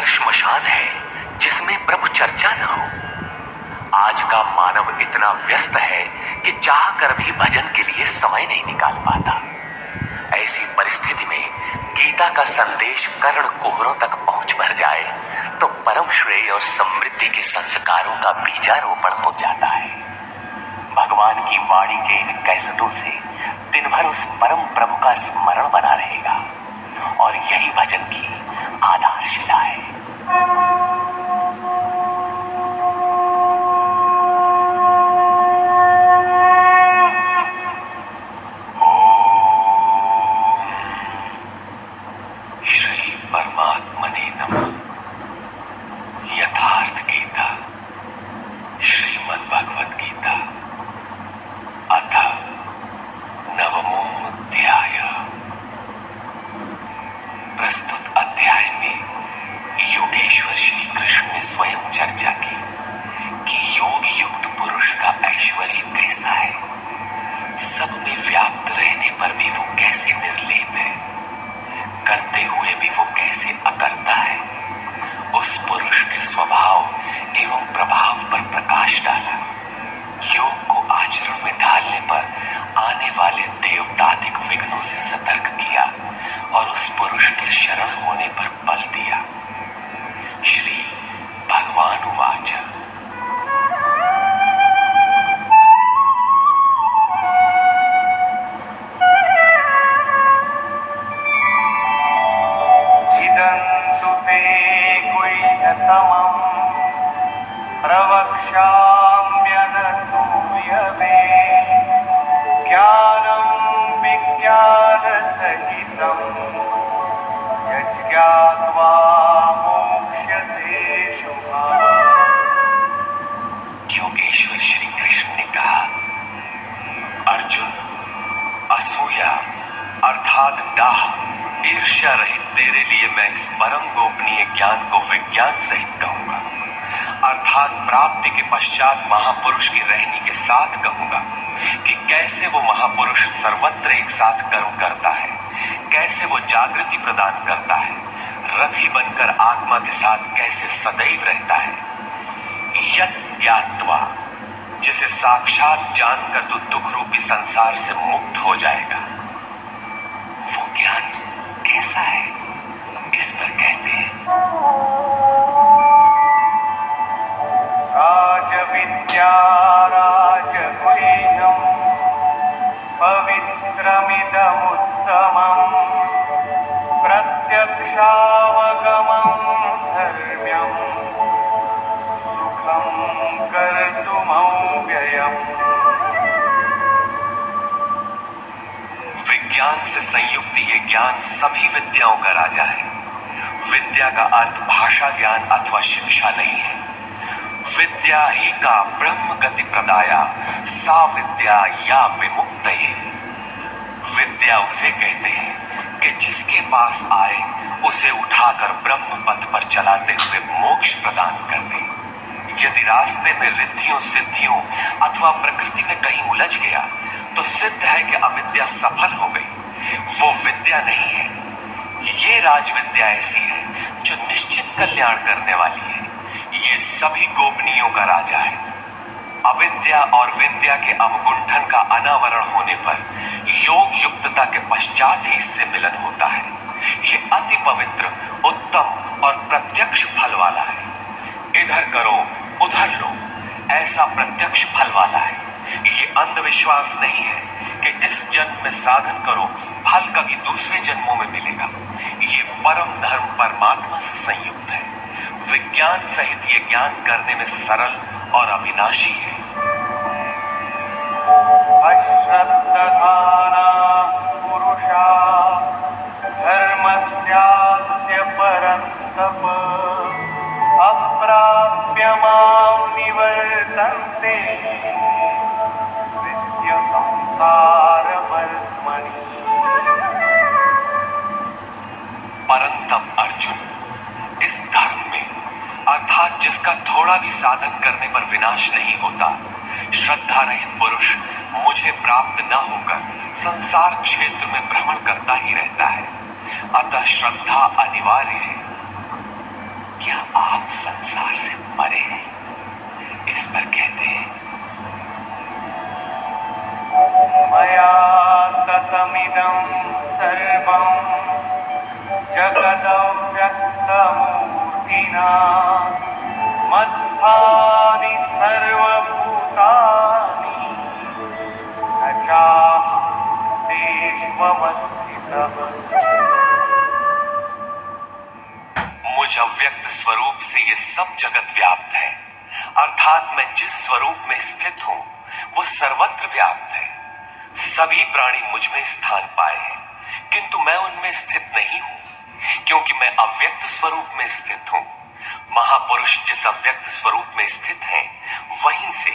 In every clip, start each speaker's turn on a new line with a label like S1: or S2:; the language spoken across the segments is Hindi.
S1: श्मशान है जिसमें प्रभु चर्चा न हो। आज का मानव इतना व्यस्त है कि चाह कर भी भजन के लिए समय नहीं निकाल पाता। ऐसी परिस्थिति में गीता का संदेश कर्ण कोहरों तक पहुंच भर जाए तो परम श्रेय और समृद्धि के संस्कारों का बीजारोपण हो जाता है। भगवान की वाणी के इन कैसेटों से दिन भर उस परम प्रभु का स्मरण बना रहेगा और यही भजन की आधारशिला है। श्री परमात्मने नमः। यथार्थ गीता श्रीमद् भगवद गीता अथ नवमोऽध्याय। प्रस्तुत अध्याय में योगेश्वर श्री कृष्ण ने स्वयं चर्चा की कि योग युक्त पुरुष का ऐश्वर्य कैसा है, सब में व्याप्त रहने पर भी वो कैसे निर्लेप है, करते हुए भी वो कैसे अकर्ता है। उस पुरुष के स्वभाव एवं प्रभाव पर प्रकाश डाला। योग को आचरण में ढालने पर आने वाले देवतादिक विघ्नों से सतर्क किया और उस पुरुष के शरण होने पर बल दिया। श्री भगवान उवाच।
S2: इदन्तु ते गुह्यतमं प्रवक्ष्याम्यनसूयवे ज्ञानं विज्ञानसहितं यज्ञात्वा मोक्ष्यसे शुभात्।
S1: योगेश्वर श्री कृष्ण ने कहा, अर्जुन, असूया अर्थात डाह ईर्ष्या रहित तेरे लिए मैं इस परम गोपनीय ज्ञान को विज्ञान सहित कहूंगा, अर्थात प्राप्ति के पश्चात महापुरुष की रहनी के साथ कहूंगा कि कैसे वो महापुरुष सर्वत्र एक साथ कर्म करता है, कैसे वो जागृति प्रदान करता है, रथी बनकर आत्मा के साथ कैसे सदैव रहता है। यत् ज्ञात्वा, जिसे साक्षात जानकर तो दुख रूपी संसार से मुक्त हो जाएगा। वो ज्ञान कैसा है, इस पर कहते हैं,
S2: राजविद्या राजगुह्यं पवित्रमिदमुत्तमं प्रत्यक्षावगमं धर्म्यं सुखं कर्तुमव्ययम्।
S1: विज्ञान से संयुक्त ये ज्ञान सभी विद्याओं का राजा है। विद्या का अर्थ भाषा ज्ञान अथवा शिक्षा नहीं है। विद्या ही का ब्रह्म गति प्रदाया सा विद्या या विमुक्तये। विद्या उसे कहते हैं कि जिसके पास आए उसे उठाकर ब्रह्म पथ पर चलाते हुए मोक्ष प्रदान कर दे। यदि रास्ते में रिद्धियों सिद्धियों अथवा प्रकृति में कहीं उलझ गया तो सिद्ध है कि अविद्या सफल हो गई। वो विद्या नहीं है। ये राजविद्या ऐसी है जो निश्चित कल्याण करने वाली है। ये सभी गोपनीयों का राजा है। अविद्या और विद्या के अवगुंठन का अनावरण होने पर योग युक्तता के पश्चात ही इससे मिलन होता है। ये अति पवित्र, उत्तम और प्रत्यक्ष फल वाला है। इधर करो उधर लो, ऐसा प्रत्यक्ष फल वाला है। ये अंधविश्वास नहीं है कि इस जन्म में साधन करो, फल कभी दूसरे जन्मों में मिलेगा। ये परम धर्म परमात्मा से संयुक्त है। विज्ञान सहित ये ज्ञान करने में सरल और अविनाशी है।
S2: अश्रद्धधाना पुरुषा धर्मस्यास्य परन्तप अप्राप्य मां निवर्तन्ते नित्य संसार वर्त्मनि।
S1: परंतप अर्जुन, इस धर्म में अर्थात जिसका थोड़ा भी साधन करने पर विनाश नहीं होता, श्रद्धा रहित पुरुष मुझे प्राप्त न होकर संसार क्षेत्र में भ्रमण करता ही रहता है। अतः श्रद्धा अनिवार्य है। क्या आप संसार से परे हैं? इस पर कहते हैं,
S2: मया ततमिदं सर्वं जगदव्यक्तमूर्तिना मत्स्थानि सर्वभूतानि न चाहं तेष्वस्थितः।
S1: मुझ अव्यक्त स्वरूप से ये सब जगत व्याप्त है, अर्थात मैं जिस स्वरूप में स्थित हूं वो सर्वत्र व्याप्त है। सभी प्राणी मुझ में स्थान पाए हैं, किंतु मैं उनमें स्थित नहीं हूं, क्योंकि मैं अव्यक्त स्वरूप में स्थित हूं। महापुरुष जिस अव्यक्त स्वरूप में स्थित हैं, वहीं से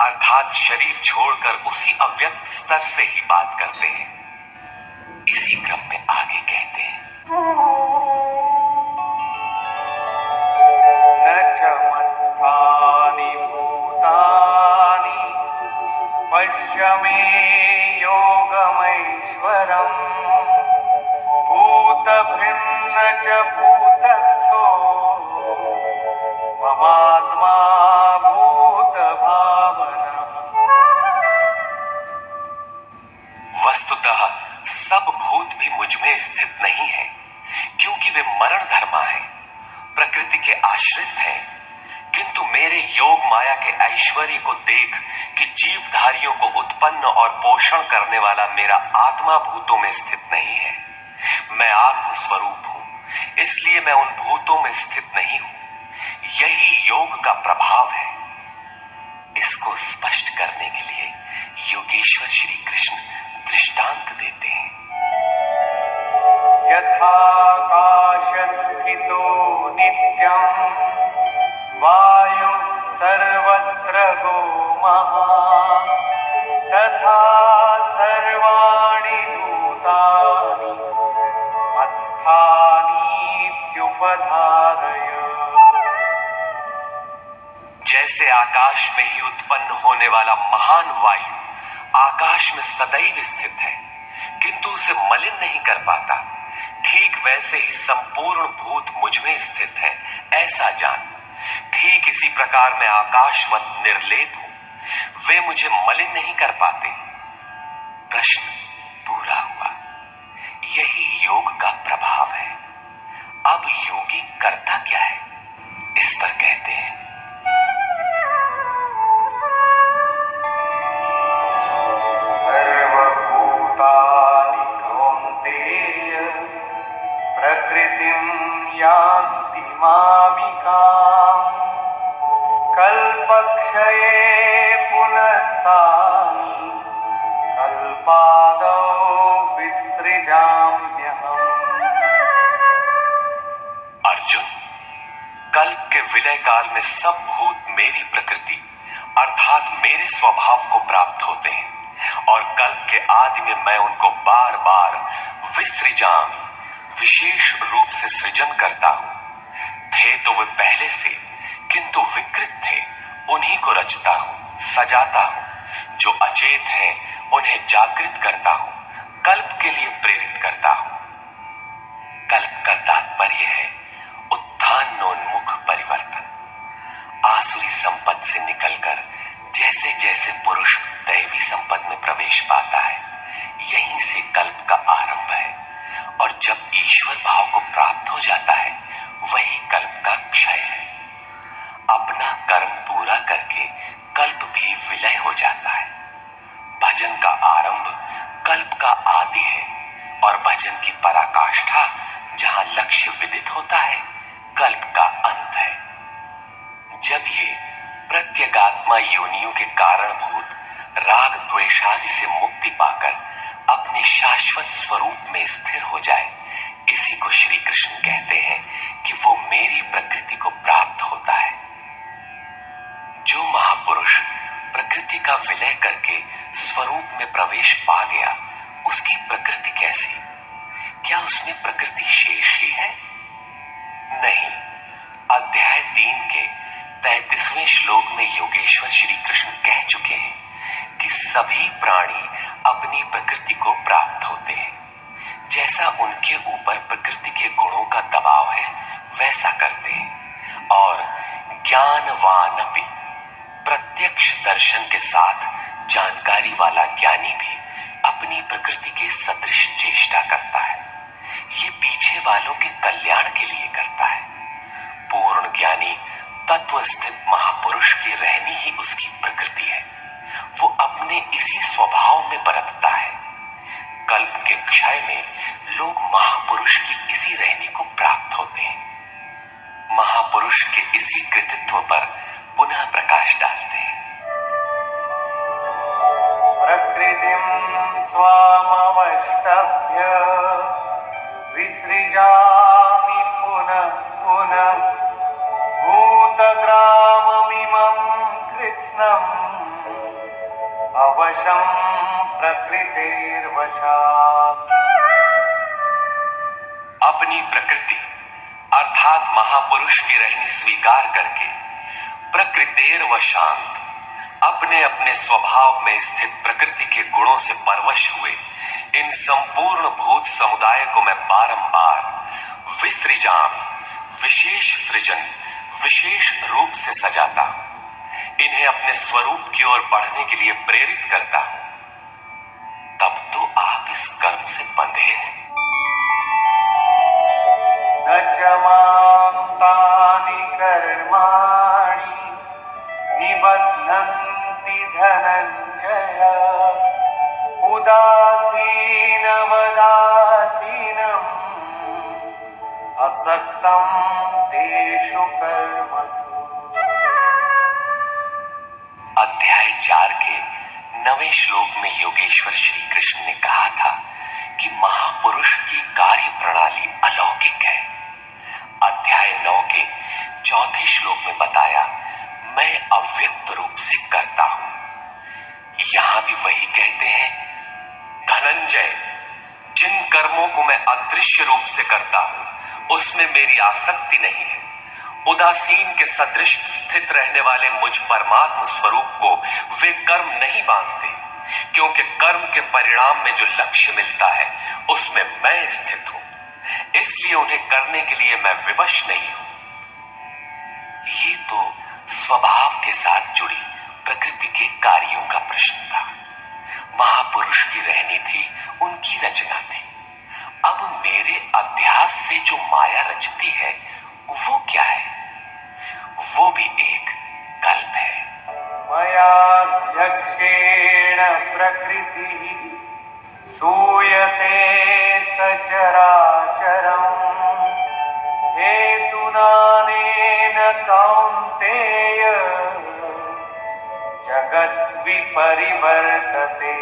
S1: अर्थात शरीर छोड़कर उसी अव्यक्त स्तर से ही बात करते हैं। इसी क्रम में आगे कहते हैं,
S2: न च मत्स्थानि भूतानि पश्य मे योगमैश्वरम् भूतभृन्न च भूतस्थो ममात्मा भूतभावनः।
S1: वस्तुतः सब भूत भी मुझ में स्थित नहीं है, क्योंकि वे मरण धर्मा है, प्रकृति के आश्रित हैं। किंतु मेरे योग माया के ऐश्वर्य को देख कि जीवधारियों को उत्पन्न और पोषण करने वाला मेरा आत्मा भूतों में स्थित नहीं है। मैं आत्म स्वरूप हूं, इसलिए मैं उन भूतों में स्थित नहीं हूं। यही योग का प्रभाव है। इसको स्पष्ट करने के लिए योगेश्वर श्री कृष्ण दृष्टांत देते हैं।
S2: यथाकाशस्थितो नित्यं वायु सर्वत्र गो महान् तथा सर्वाणि भूतानि मत्स्थानीत्युपधारय।
S1: जैसे आकाश में ही उत्पन्न होने वाला महान वायु आकाश में सदैव स्थित है, किंतु उसे मलिन नहीं कर पाता, ठीक वैसे ही संपूर्ण भूत मुझ में स्थित है, ऐसा जान। ठीक इसी प्रकार मैं आकाशवत निर्लेप हूं, वे मुझे मलिन नहीं कर पाते। प्रश्न पूरा हुआ। यही योग का प्रभाव है। अब योगी करता क्या है, इस पर कहते हैं,
S2: सर्वभूतानि कौन्तेय प्रकृतिं यान्ति मामिकाम् कल्पक्षये पुनस्तानि कल्पादौ विसृजाम्यहम्।
S1: अर्जुन, कल्प के विलय काल में सब भूत मेरी प्रकृति अर्थात मेरे स्वभाव को प्राप्त होते हैं, और कल्प के आदि में मैं उनको बार बार विसृजाम विशेष रूप से सृजन करता हूं। थे तो वे पहले से, किंतु विकृत थे, उन्हीं को रचता हूं, सजाता हूं। जो अचेत हैं उन्हें जागृत करता हूं, कल्प के लिए प्रेरित करता हूं। कल्प का तात्पर्य है उत्थानोन्मुख परिवर्तन। आसुरी संपद से निकलकर जैसे जैसे पुरुष दैवी संपद में प्रवेश पाता है, यहीं से कल्प का आरंभ है, और जब ईश्वर भाव को प्राप्त हो जाता है, वही कल्प का क्षय है। अपना कर्म पूरा करके कल्प भी विलय हो जाता है। भजन का आरंभ कल्प का आदि है, और भजन की पराकाष्ठा जहां लक्ष्य विदित होता है, कल्प का अंत है। जब ये प्रत्यगात्मा योनियों के कारणभूत राग द्वेषादि से मुक्ति पाकर अपने शाश्वत स्वरूप में स्थिर हो जाए, इसी को श्री कृष्ण कहते हैं कि वो मेरी प्रकृति को प्राप्त होता है। जो महापुरुष प्रकृति का विलय करके स्वरूप में प्रवेश पा गया, उसकी प्रकृति कैसी? क्या उसमें प्रकृति शेष ही है? नहीं। अध्याय 3 के 33वें श्लोक में योगेश्वर श्री कृष्ण कह चुके हैं कि सभी प्राणी अपनी प्रकृति को प्राप्त होते हैं। जैसा उनके ऊपर प्रकृति के गुणों का दबाव है वैसा करते हैं। और ज्ञानवानपि, प्रत्यक्ष दर्शन के साथ जानकारी वाला ज्ञानी भी अपनी प्रकृति के सदृश चेष्टा करता है। ये पीछे वालों के कल्याण के लिए करता है। पूर्ण ज्ञानी तत्व स्थित महापुरुष की रहनी ही उसकी प्रकृति है। वो अपने इसी स्वभाव में बरतता है। कल्प के क्षय में लोग महापुरुष की इसी रहनी को प्राप्त होते हैं। महापुरुष के इसी कृतित्व पर पुनः प्रकाश डालते हैं।
S2: प्रकृतिं स्वामवष्टभ्य विसृजामि पुनः पुनः भूतग्राममिमं कृत्स्नम् अवशं प्रकृतिर्वशात्।
S1: अपनी प्रकृति अर्थात महापुरुष की रहनी स्वीकार करके प्रकृतिर्वशांत, अपने अपने स्वभाव में स्थित प्रकृति के गुणों से परवश हुए इन संपूर्ण भूत समुदाय को मैं बारंबार विसृजामि, विशेष सृजन, विशेष रूप से सजाता हूं। इन्हें अपने स्वरूप की ओर बढ़ने के लिए प्रेरित करता हूं। तब तो आप इस कर्म से बंधे हैं।
S2: न च मां तानि कर्माणि निबध्नन्ति धनञ्जय उदासीनवदासीनम् असक्तं तेषु कर्मसु।
S1: अध्याय 4 के 9वें श्लोक में योगेश्वर श्री कृष्ण ने कहा था कि महापुरुष की कार्य प्रणाली अलौकिक है। अध्याय 9 के 4थे श्लोक में बताया, मैं अव्यक्त रूप से करता हूं। यहां भी वही कहते हैं, धनंजय, जिन कर्मों को मैं अदृश्य रूप से करता हूं उसमें मेरी आसक्ति नहीं है। उदासीन के सदृश स्थित रहने वाले मुझ परमात्म स्वरूप को वे कर्म नहीं बांधते, क्योंकि कर्म के परिणाम में जो लक्ष्य मिलता है उसमें मैं स्थित हूं। इसलिए उन्हें करने के लिए मैं विवश नहीं हूं। ये तो स्वभाव के साथ जुड़ी प्रकृति के कार्यों का प्रश्न था। महापुरुष की रहनी थी, उनकी रचना थी। अब मेरे अध्यास से जो माया रचती है वो क्या है? वो भी एक कल्प है।
S2: मयाध्यक्षेण प्रकृतिः सूयते सचराचरम् हेतुनानेन कौन्तेय जगद्विपरिवर्तते।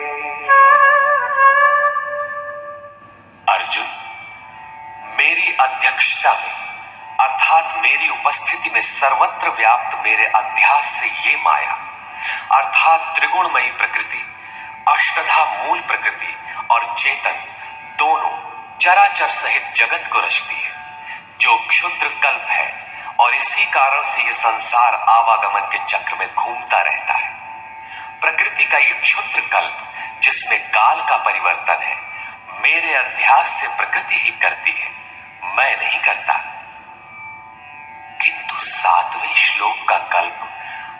S1: अर्जुन, मेरी अध्यक्षता में अर्थात मेरी उपस्थिति में सर्वत्र व्याप्त मेरे अध्यास से ये माया अर्थात त्रिगुणमयी प्रकृति, अष्टधा मूल प्रकृति और चेतन दोनों चराचर सहित जगत को रचती है, जो क्षुद्र कल्प है। और इसी कारण से यह संसार आवागमन के चक्र में घूमता रहता है। प्रकृति का यह क्षुद्र कल्प जिसमें काल का परिवर्तन है, मेरे अध्यास से प्रकृति ही करती है, मैं नहीं करता। किंतु 7वें श्लोक का कल्प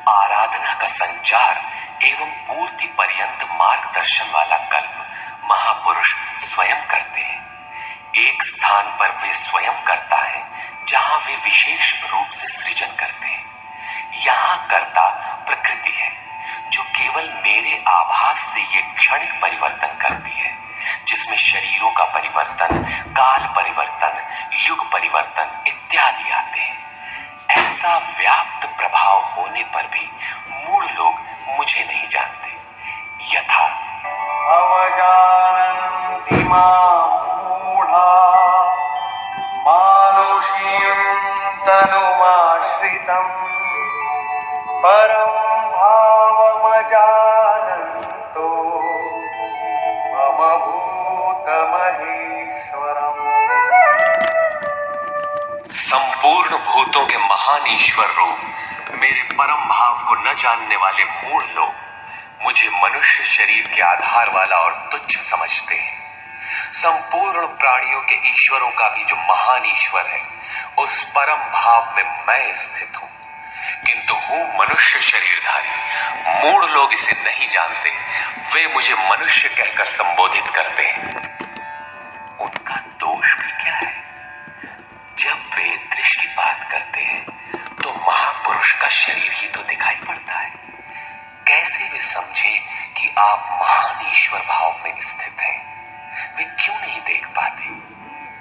S1: आराधना का संचार एवं पूर्ति पर्यंत मार्गदर्शन वाला कल्प महापुरुष स्वयं करते हैं। एक स्थान पर वे स्वयं करता है जहां वे विशेष रूप से सृजन करते हैं। यहां कर्ता प्रकृति है, जो केवल मेरे आभास से ये क्षणिक परिवर्तन करती है, जिसमें शरीरों का परिवर्तन, काल परिवर्तन, युग परिवर्तन इत्यादि आते हैं। ऐसा व्याप्त प्रभाव होने पर भी मूढ़ लोग मुझे नहीं जानते। यथा
S2: अवजानन्ति मां मूढ़ा मानुषीं तनुमाश्रितम् परं भावमजानन्तो मम भूतमहेश्वरम्।
S1: संपूर्ण भूतों के महान ईश्वर रूप मेरे परम भाव को न जानने वाले मूढ़ लोग मुझे मनुष्य शरीर के आधार वाला और तुच्छ समझते हैं। संपूर्ण प्राणियों के ईश्वरों का भी जो महान ईश्वर है, उस परम भाव में मैं स्थित हूं, किंतु हूं मनुष्य शरीरधारी। मूढ़ लोग इसे नहीं जानते, वे मुझे मनुष्य कहकर संबोधित करते हैं। उनका दोष भी क्या है? जब वे दृष्टिपात करते हैं तो महापुरुष का शरीर ही तो दिखाई पड़ता है। कैसे वे समझे कि आप महान ईश्वर भाव में स्थित हैं? वे क्यों नहीं देख पाते?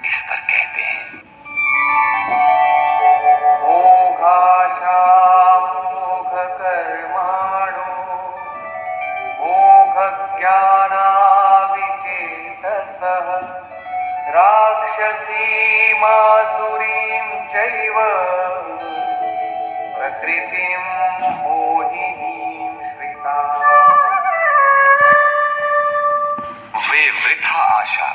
S1: इस पर कहते हैं,
S2: मोघ कर्माणो मोघ ज्ञानाविचेतसः राक्षसीमासुरीं चैव प्रकृतिं मोहिनीं श्रिताः।
S1: वे वृथा आशा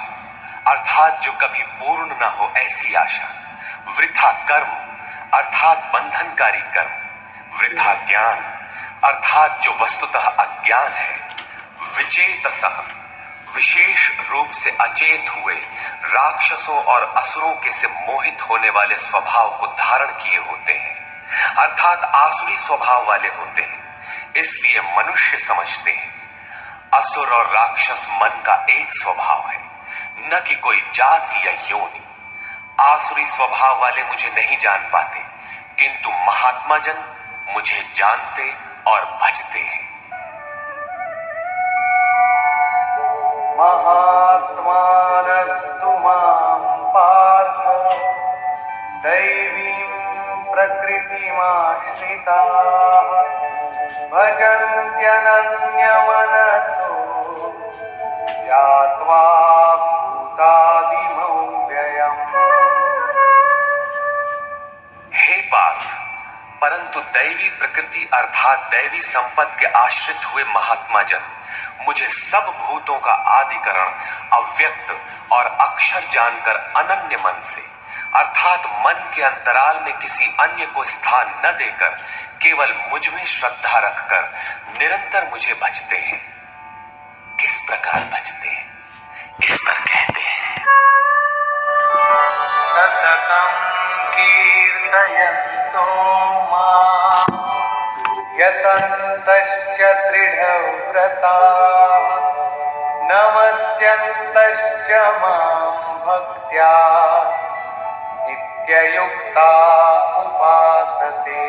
S1: अर्थात जो कभी पूर्ण न हो ऐसी आशा, वृथा कर्म अर्थात बंधनकारी कर्म, वृथा ज्ञान अर्थात जो वस्तुतः अज्ञान है, विचेतसः विशेष रूप से अचेत हुए राक्षसों और असुरों के से मोहित होने वाले स्वभाव को धारण किए होते हैं, अर्थात आसुरी स्वभाव वाले होते हैं। इसलिए मनुष्य समझते हैं असुर और राक्षस मन का एक स्वभाव है, न कि कोई जाति या योनि। आसुरी स्वभाव वाले मुझे नहीं जान पाते, किंतु महात्मा जन मुझे जानते और भजते हैं।
S2: महात्मानस्तु मां पार्थ दैवीं प्रकृतिमाश्रिताः भजन्त्यनन्यमनसो यात्वा भूतादिमौ व्ययम्।
S1: हे पार्थ, परंतु दैवी प्रकृति अर्थात दैवी संपत्ति के आश्रित हुए महात्मा जन मुझे सब भूतों का आदिकरण अव्यक्त और अक्षर जानकर अनन्य मन से अर्थात मन के अंतराल में किसी अन्य को स्थान न देकर केवल मुझ में श्रद्धा रखकर निरंतर मुझे भजते हैं। किस प्रकार भजते हैं? इस पर कहते हैं,
S2: सततं कीर्तयन्तो मां यतन्तश्च दृढव्रताः नमस्यन्तश्च मां भक्त्या नित्ययुक्ता उपासते।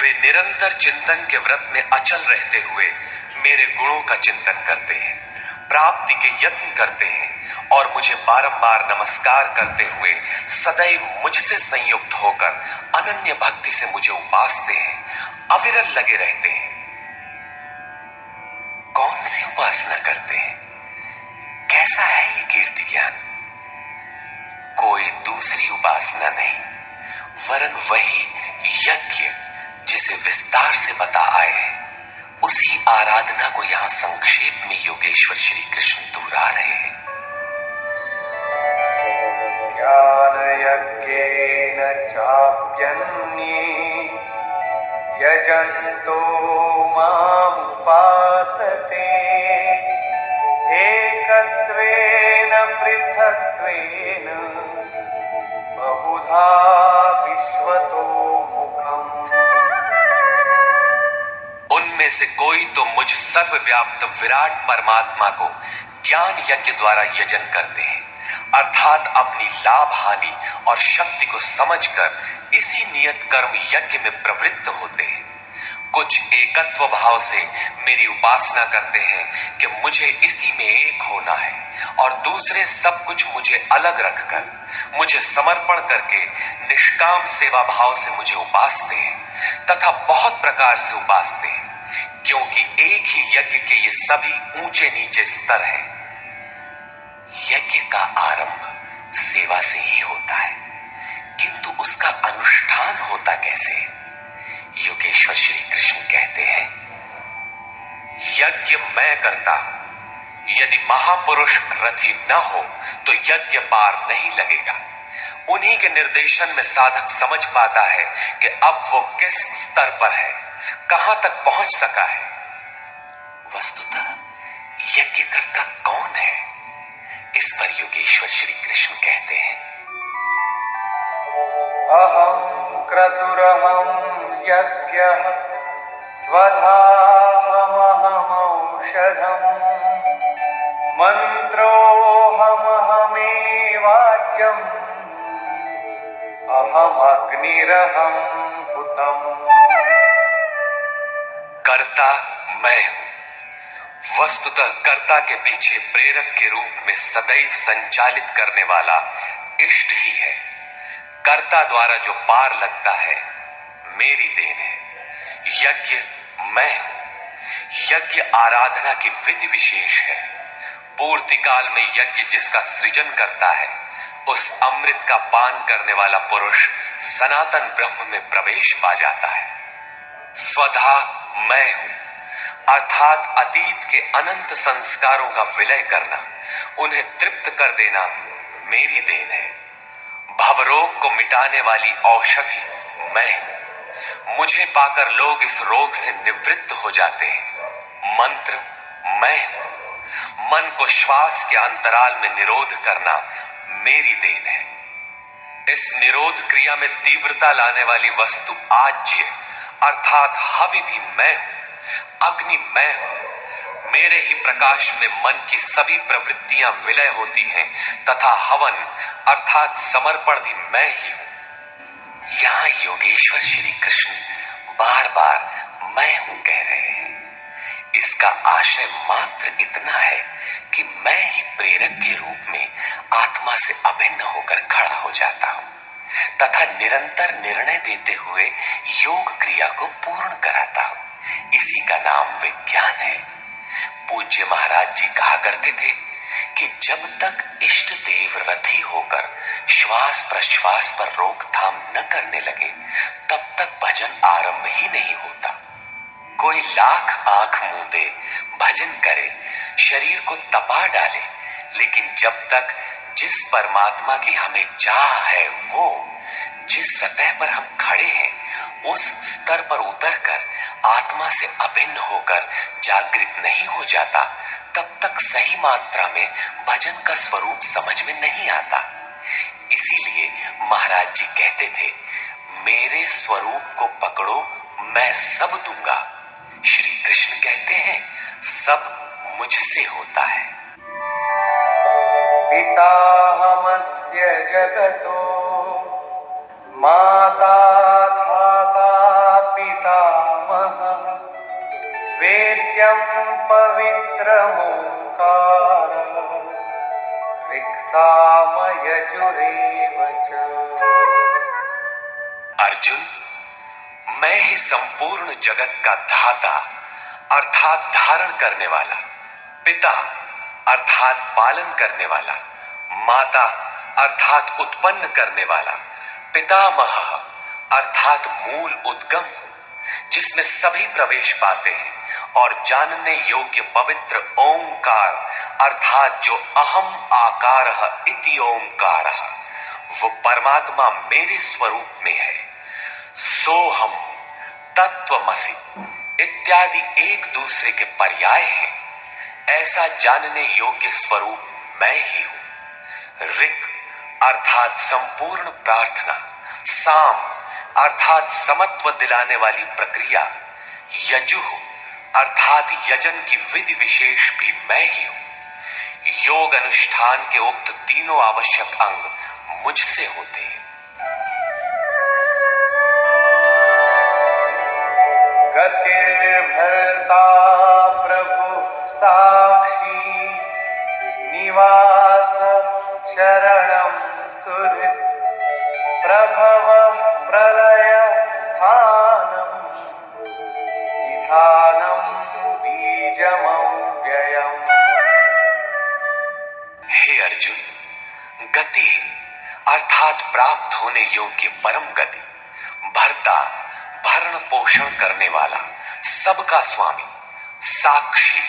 S1: वे निरंतर चिंतन के व्रत में अचल रहते हुए मेरे गुणों का चिंतन करते हैं, प्राप्ति के यत्न करते हैं और मुझे बारंबार नमस्कार करते हुए सदैव मुझसे संयुक्त होकर अनन्य भक्ति से मुझे उपासते हैं, अविरल लगे रहते हैं। कौन सी उपासना करते हैं? कैसा है ये कीर्ति ज्ञान? कोई दूसरी उपासना नहीं, वरन वही यज्ञ जिसे विस्तार से बता आए हैं, उसी आराधना को यहां संक्षेप में योगेश्वर श्री कृष्ण दोहरा रहे हैं।
S2: ज्ञानयज्ञेन चाप्यन्ये यजन्तो मामुपासते एकत्वेन पृथक्त्वेन बहुधा विश्वतो मुखम्।
S1: उनमें से कोई तो मुझ सर्वव्याप्त विराट परमात्मा को ज्ञान यज्ञ द्वारा यजन करते हैं, अर्थात अपनी लाभ हानि और शक्ति को समझकर इसी नियत कर्म यज्ञ में प्रवृत्त होते हैं। कुछ एकत्व भाव से मेरी उपासना करते हैं कि मुझे इसी में एक होना है, और दूसरे सब कुछ मुझे अलग रखकर मुझे समर्पण करके निष्काम सेवा भाव से मुझे उपासते हैं तथा बहुत प्रकार से उपासते हैं, क्योंकि एक ही यज्ञ के ये सभी ऊंचे नीचे स्तर हैं। यज्ञ का आरंभ सेवा से ही होता है, किंतु उसका अनुष्ठान होता कैसे? योगेश्वर श्री कृष्ण कहते हैं, यज्ञ मैं करता हूं, यदि महापुरुष रथी न हो तो यज्ञ पार नहीं लगेगा। उन्हीं के निर्देशन में साधक समझ पाता है कि अब वो किस स्तर पर है, कहां तक पहुंच सका है। वस्तुतः यज्ञकर्ता कौन है? इस पर योगेश्वर श्री कृष्ण कहते हैं,
S2: अहं क्रतुरहं यज्ञः स्वधाहमहमौषधम् मन्त्रोऽहमहमेवाज्यम् अहमग्निरहं हुतम्।
S1: कर्ता मैं हूं। वस्तुतः कर्ता के पीछे प्रेरक के रूप में सदैव संचालित करने वाला इष्ट ही है। कर्ता द्वारा जो पार लगता है मेरी देन है। यज्ञ मैं हूं। यज्ञ आराधना की विधि विशेष है। पूर्ति काल में यज्ञ जिसका सृजन करता है, उस अमृत का पान करने वाला पुरुष सनातन ब्रह्म में प्रवेश पा जाता है। स्वधा मैं हूं अर्थात अतीत के अनंत संस्कारों का विलय करना, उन्हें तृप्त कर देना मेरी देन है। भवरोग को मिटाने वाली औषधि मैं हूं। मुझे पाकर लोग इस रोग से निवृत्त हो जाते हैं। मंत्र मैं हूं। मन को श्वास के अंतराल में निरोध करना मेरी देन है। इस निरोध क्रिया में तीव्रता लाने वाली वस्तु आज्य अर्थात हवि भी मैं हूं। अग्नि मैं हूं। मेरे ही प्रकाश में मन की सभी प्रवृत्तियां विलय होती हैं तथा हवन अर्थात समर्पण भी मैं ही हूं। यहां योगेश्वर श्री कृष्ण बार बार मैं हूं कह रहे हैं। इसका आशय मात्र इतना है कि मैं ही प्रेरक के रूप में आत्मा से अभिन्न होकर खड़ा हो जाता हूं तथा निरंतर निर्णय देते हुए योग क्रिया को पूर्ण कराता हूं। इसी का नाम विज्ञान है। पूज्य महाराज जी कहा करते थे कि जब तक इष्ट देव रथी होकर श्वास प्रश्वास पर रोकथाम न करने लगे तब तक भजन आरंभ ही नहीं होता। कोई लाख आंख मूंदे भजन करे, शरीर को तपा डाले, लेकिन जब तक जिस परमात्मा की हमें चाह है वो जिस सतह पर हम खड़े हैं उस स्तर पर उतरकर आत्मा से अभिन्न होकर जागृत नहीं हो जाता, तब तक सही मात्रा में भजन का स्वरूप समझ में नहीं आता। इसीलिए महाराज जी कहते थे, मेरे स्वरूप को पकड़ो, मैं सब दूंगा। श्री कृष्ण कहते हैं, सब मुझसे होता है।
S2: पिताहमस्य जगतो माता धाता पितामहः वेद्यं पवित्रमोङ्कार ऋक्सामयजुरेव च।
S1: अर्जुन, मैं ही संपूर्ण जगत का धाता अर्थात धारण करने वाला, पिता अर्थात पालन करने वाला, माता अर्थात उत्पन्न करने वाला, पितामह अर्थात मूल उद्गम जिसमें सभी प्रवेश पाते हैं, और जानने योग्य पवित्र ओंकार अर्थात जो अहम आकारः इति ओंकारः, वो परमात्मा मेरे स्वरूप में है। सोहम, तत्वमसि इत्यादि एक दूसरे के पर्याय हैं। ऐसा जानने योग्य स्वरूप मैं ही हूं। ऋक अर्थात संपूर्ण प्रार्थना, साम अर्थात समत्व दिलाने वाली प्रक्रिया, यजुः अर्थात यजन की विधि विशेष भी मैं ही हूं। योग अनुष्ठान के उक्त तीनों आवश्यक अंग मुझसे होते हैं।
S2: गतिर्भर्ता प्रभु साक्षी निवास शरणं सुहृत् प्रभव प्रलय स्थानं निधानं बीजमव्ययम्।
S1: हे अर्जुन, गति अर्थात प्राप्त होने योग्य परम गति, भर्ता भरण पोषण करने वाला, सबका स्वामी, साक्षी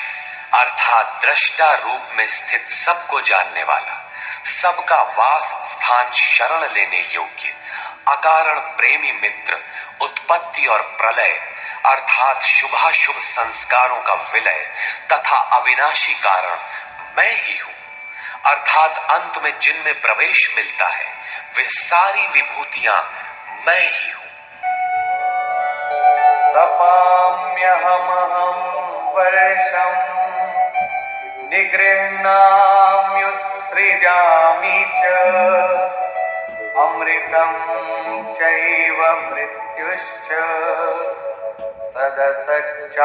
S1: अर्थात दृष्टा रूप में स्थित सबको जानने वाला, सबका वास स्थान शरण लेने योग्य, अकारण प्रेमी मित्र, उत्पत्ति और प्रलय अर्थात शुभाशुभ संस्कारों का विलय तथा अविनाशी कारण मैं ही हूं, अर्थात अंत में जिनमें प्रवेश मिलता है वे सारी विभूतियां मैं ही हूं।
S2: तपाम्यहमहं वर्षं निगृह्णाम्युत्सृजामि च अमृतं चैव मृत्युश्च सदसच्चाहमर्जुन।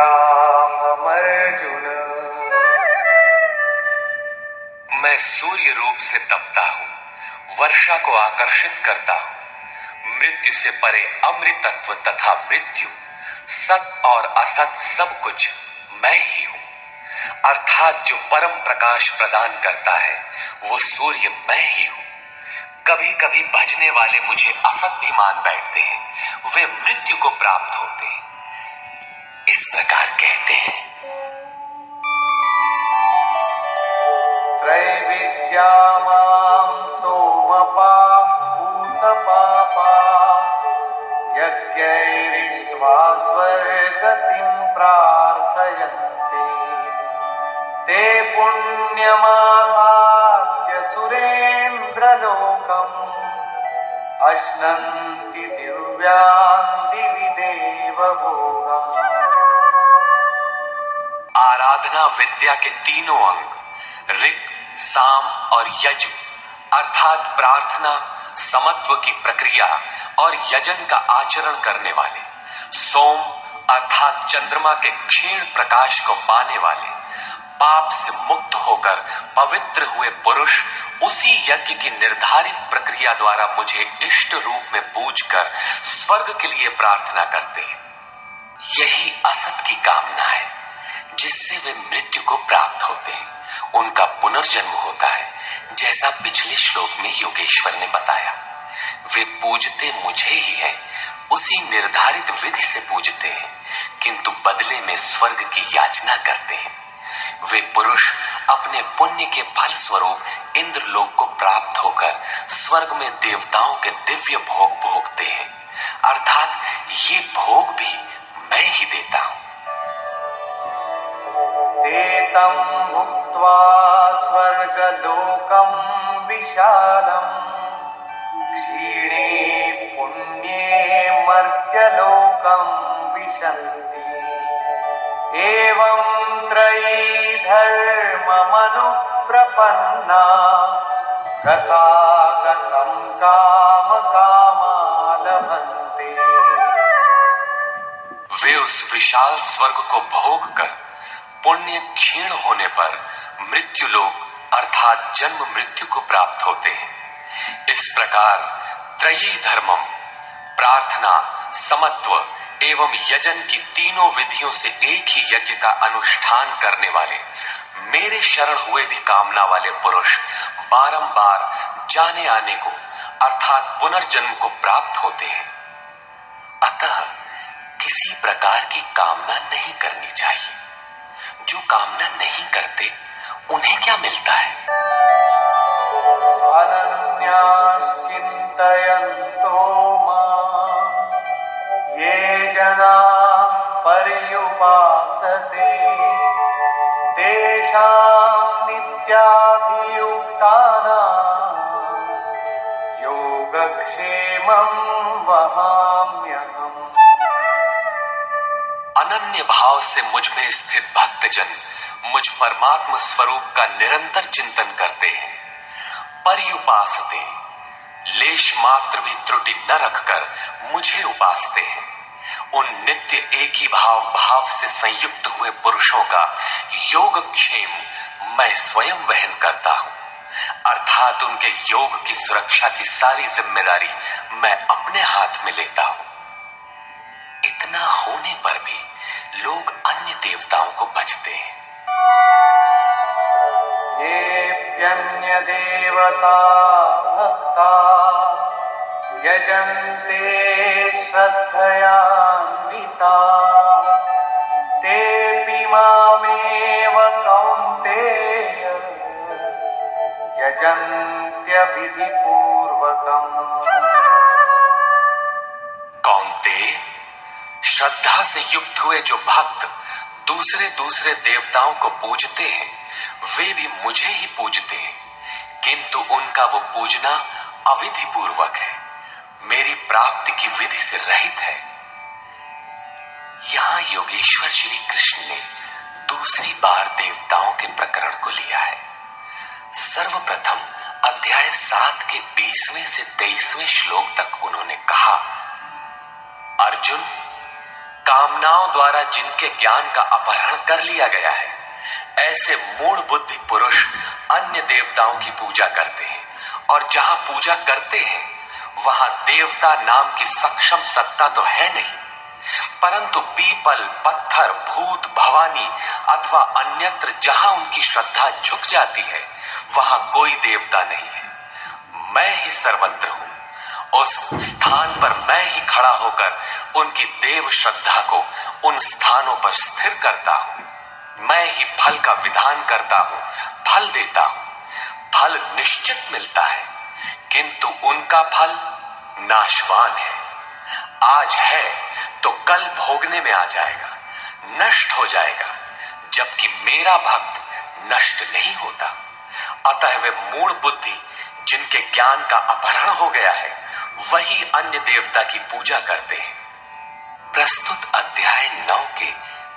S1: मैं सूर्य रूप से तपता हूं, वर्षा को आकर्षित करता हूं, मृत्यु से परे अमृतत्व तथा मृत्यु, सत और असत सब कुछ मैं ही हूं, अर्थात जो परम प्रकाश प्रदान करता है वो सूर्य मैं ही हूं। कभी कभी भजने वाले मुझे असत भी मान बैठते हैं, वे मृत्यु को प्राप्त होते हैं। इस प्रकार कहते हैं,
S2: त्रैविद्या मां सोमपाः भूतपापाः यज्ञैरिष्ट्वा स्वर्गतिं प्रार्थयन्ते ते पुण्यमासाद्य सुरेन्द्रलोकम् अश्नन्ति दिव्यान् दिवि देवभोगान्।
S1: आराधना विद्या के तीनों अंग ऋक्, साम और यजु अर्थात प्रार्थना, समत्व की प्रक्रिया और यजन का आचरण करने वाले, सोम अर्थात चंद्रमा के क्षीण प्रकाश को पाने वाले, पाप से मुक्त होकर पवित्र हुए पुरुष उसी यज्ञ की निर्धारित प्रक्रिया द्वारा मुझे इष्ट रूप में पूजकर स्वर्ग के लिए प्रार्थना करते हैं। यही असत की कामना है जिससे वे मृत्यु को प्राप्त होते हैं, उनका पुनर्जन्म होता है, जैसा पिछले श्लोक में योगेश्वर ने बताया। वे पूजते मुझे ही है, उसी निर्धारित विधि से पूजते हैं, किंतु बदले में स्वर्ग की याचना करते हैं। वे पुरुष अपने पुण्य के फल स्वरूप इंद्रलोक को प्राप्त होकर स्वर्ग में देवताओं के दिव्य भोग भोगते हैं, अर्थात ये भोग भी मैं ही देता हूं।
S2: ते तं भुक्त्वा स्वर्गलोकं विशालम् क्षीणे पुण्ये मर्त्यलोकं विशन्ति एवं त्रयी धर्ममनुप्रपन्ना गतागतं कामकामा लभन्ते।
S1: वे उस विशाल स्वर्ग को भोग कर पुण्य क्षीण होने पर मृत्युलोक अर्थात जन्म मृत्यु को प्राप्त होते हैं। इस प्रकार त्रयी धर्मम प्रार्थना, समत्व एवं यजन की तीनों विधियों से एक ही यज्ञ का अनुष्ठान करने वाले मेरे शरण हुए भी कामना वाले पुरुष बारंबार जाने आने को अर्थात पुनर्जन्म को प्राप्त होते हैं। अतः किसी प्रकार की कामना नहीं करनी चाहिए। जो कामना नहीं करते उन्हें क्या मिलता है?
S2: अनन्याश्चिन्तयन्तो मां ये जना पर्युपासते तेषां नित्याभियुक्तानां योगक्षेमं वहाम्यहम्।
S1: अनन्य भाव से मुझ में स्थित भक्तजन मुझ परमात्म स्वरूप का निरंतर चिंतन करते हैं। पर्युपासते लेश मात्र भी त्रुटि न रखकर मुझे उपासते हैं। उन नित्य एक ही भाव से संयुक्त हुए पुरुषों का योगक्षेम मैं स्वयं वहन करता हूं, अर्थात उनके योग की सुरक्षा की सारी जिम्मेदारी मैं अपने हाथ में लेता हूं। इतना होने पर भी लोग अन्य देवताओं को भजते हैं।
S2: येऽप्यन्य देवता भक्ता यजन्ते श्रद्धयान्विता तेऽपि मामेव कौन्तेय यजन्त्यविधिपूर्वकम्।
S1: कौन्तेय, श्रद्धा से युक्त हुए जो भक्त दूसरे दूसरे देवताओं को पूजते हैं वे भी मुझे ही पूजते हैं, किंतु उनका वो पूजना अविधि पूर्वक है, मेरी प्राप्ति की विधि से रहित है। यहां योगेश्वर श्री कृष्ण ने दूसरी बार देवताओं के प्रकरण को लिया है। सर्वप्रथम अध्याय 7 के 20वें से 23वें श्लोक तक उन्होंने कहा, अर्जुन, कामनाओं द्वारा जिनके ज्ञान का अपहरण कर लिया गया है, ऐसे मूढ़ बुद्धि पुरुष अन्य देवताओं की पूजा करते हैं, और जहां पूजा करते हैं वहां देवता नाम की सक्षम सत्ता तो है नहीं, परंतु पीपल, पत्थर, भूत, भवानी अथवा अन्यत्र जहां उनकी श्रद्धा झुक जाती है वहां कोई देवता नहीं है। मैं ही सर्वत्र हूं, उस स्थान पर मैं ही खड़ा होकर उनकी देव श्रद्धा को उन स्थानों पर स्थिर करता हूं। मैं ही फल का विधान करता हूं, फल देता हूं। फल निश्चित मिलता है, किंतु उनका फल नाशवान है। आज है तो कल भोगने में आ जाएगा, नष्ट हो जाएगा, जबकि मेरा भक्त नष्ट नहीं होता। अतः वे मूढ़ बुद्धि जिनके ज्ञान का अपहरण हो गया है वही अन्य देवता की पूजा करते हैं। प्रस्तुत अध्याय 9 के